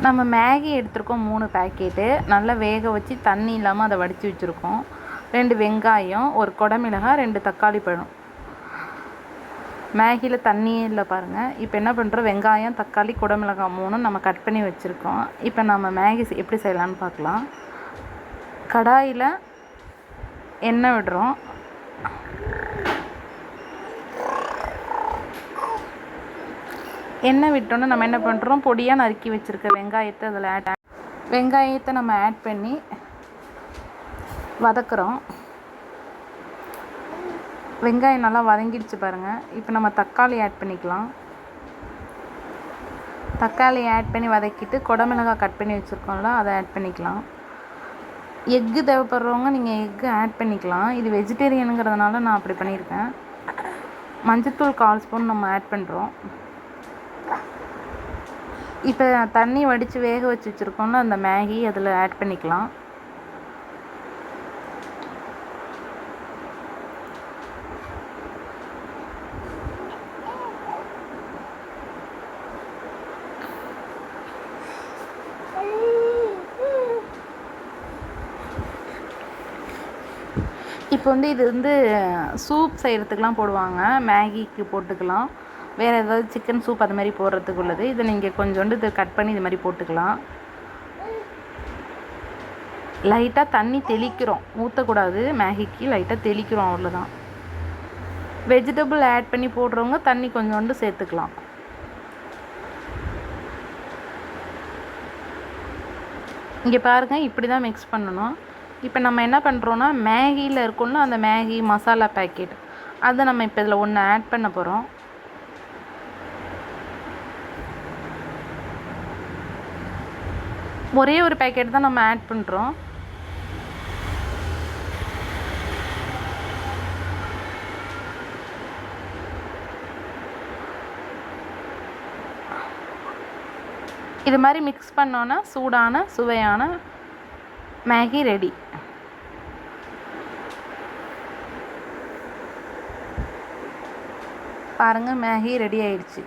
நம்ம மேகி எடுத்துருக்கோம் 3 பேக்கெட்டு. நல்லா வேக வச்சு தண்ணி இல்லாமல் அதை வடித்து வச்சுருக்கோம். 2 வெங்காயம், 1 குடமிளகாய், 2 தக்காளி பழம். மேகியில் தண்ணியே இல்லை பாருங்கள். இப்போ என்ன பண்ணுறோம், வெங்காயம், தக்காளி, குடமிளகாய் 3 நம்ம கட் பண்ணி வச்சுருக்கோம். இப்போ நம்ம மேகி எப்படி செய்யலான்னு பார்க்கலாம். கடாயில் எண்ணெய் விடுறோம். எண்ணெய் விட்டோன்னு நம்ம என்ன பண்ணுறோம், பொடியாக நறுக்கி வச்சுருக்க வெங்காயத்தை அதில் வெங்காயத்தை நம்ம ஆட் பண்ணி வதக்குறோம். வெங்காயம் நல்லா வதங்கிடுச்சு பாருங்கள். இப்போ நம்ம தக்காளி ஆட் பண்ணிக்கலாம். தக்காளி ஆட் பண்ணி வதக்கிட்டு குடமிளகாய் கட் பண்ணி வச்சுருக்கோம்ல, அதை ஆட் பண்ணிக்கலாம். எக்கு தேவைப்படுறவங்க நீங்கள் எக்கு ஆட் பண்ணிக்கலாம். இது வெஜிடேரியனுங்கிறதுனால நான் அப்படி பண்ணியிருக்கேன். மஞ்சத்தூள் 1/4 ஸ்பூன் நம்ம ஆட் பண்ணுறோம். இப்போ தண்ணி வடித்து வேக வச்சு வச்சுருக்கோம்ல, அந்த மேகி அதில் ஆட் பண்ணிக்கலாம். இப்போ இது சூப் செய்கிறதுக்கெலாம் போடுவாங்க. மேகிக்கு போட்டுக்கலாம். வேறு ஏதாவது சிக்கன் சூப் அது மாதிரி போடுறதுக்கு உள்ளது. இதை நீங்கள் கொஞ்சோண்டு இதை கட் பண்ணி இது மாதிரி போட்டுக்கலாம். லைட்டாக தண்ணி தெளிக்கிறோம், ஊற்றக்கூடாது. மேகிக்கு லைட்டாக தெளிக்கிறோம், அவ்வளோதான். வெஜிடபிள் ஆட் பண்ணி போடுறவங்க தண்ணி கொஞ்சோண்டு சேர்த்துக்கலாம். இங்கே பாருங்கள், இப்படி தான் மிக்ஸ் பண்ணணும். இப்போ நம்ம என்ன பண்ணுறோன்னா, மேகியில் இருக்கும்ல அந்த மேகி மசாலா பேக்கெட், அதை நம்ம இப்போ இதில் ஒன்று ஆட் பண்ண போகிறோம். ஒரே ஒரு பேக்கெட் தான் நம்ம ஆட் பண்ணுறோம். இது மாதிரி மிக்ஸ் பண்ணோன்னா சூடான சுவையான மேகி ரெடி. பாருங்கள், மேகி ரெடி ஆயிடுச்சு.